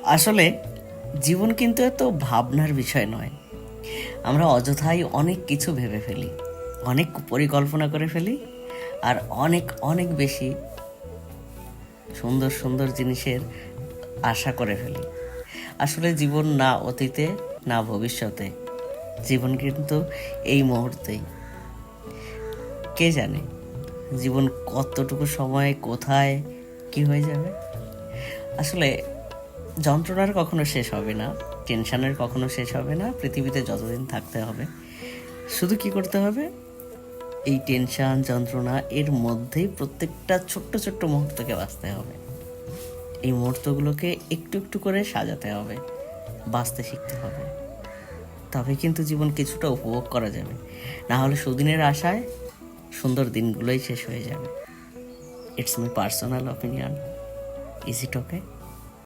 আসলে জীবন কিন্তু এত ভাবনার বিষয় নয়। আমরা অযথাই অনেক কিছু ভেবে ফেলি, অনেক পরিকল্পনা করে ফেলি, আর অনেক অনেক বেশি সুন্দর সুন্দর জিনিসের আশা করে ফেলি। আসলে জীবন না অতীতে না ভবিষ্যতে, জীবন কিন্তু এই মুহূর্তেই। কে জানে জীবন কতটুকু সময় কোথায় কি হয়ে যাবে। আসলে যন্ত্রণার কখনো শেষ হবে না, টেনশনের কখনো শেষ হবে না। পৃথিবীতে যতদিন থাকতে হবে, শুধু কি করতে হবে, এই টেনশন যন্ত্রণা এর মধ্যেই প্রত্যেকটা ছোট্ট ছোট্ট মুহূর্তকে বাঁচতে হবে। এই মুহূর্তগুলোকে একটু একটু করে সাজাতে হবে, বাঁচতে শিখতে হবে। তবে কিন্তু জীবন কিছুটা উপভোগ করা যাবে। না হলে সুদিনের আশায় সুন্দর দিনগুলোই শেষ হয়ে যাবে। It's my personal opinion. Is it okay?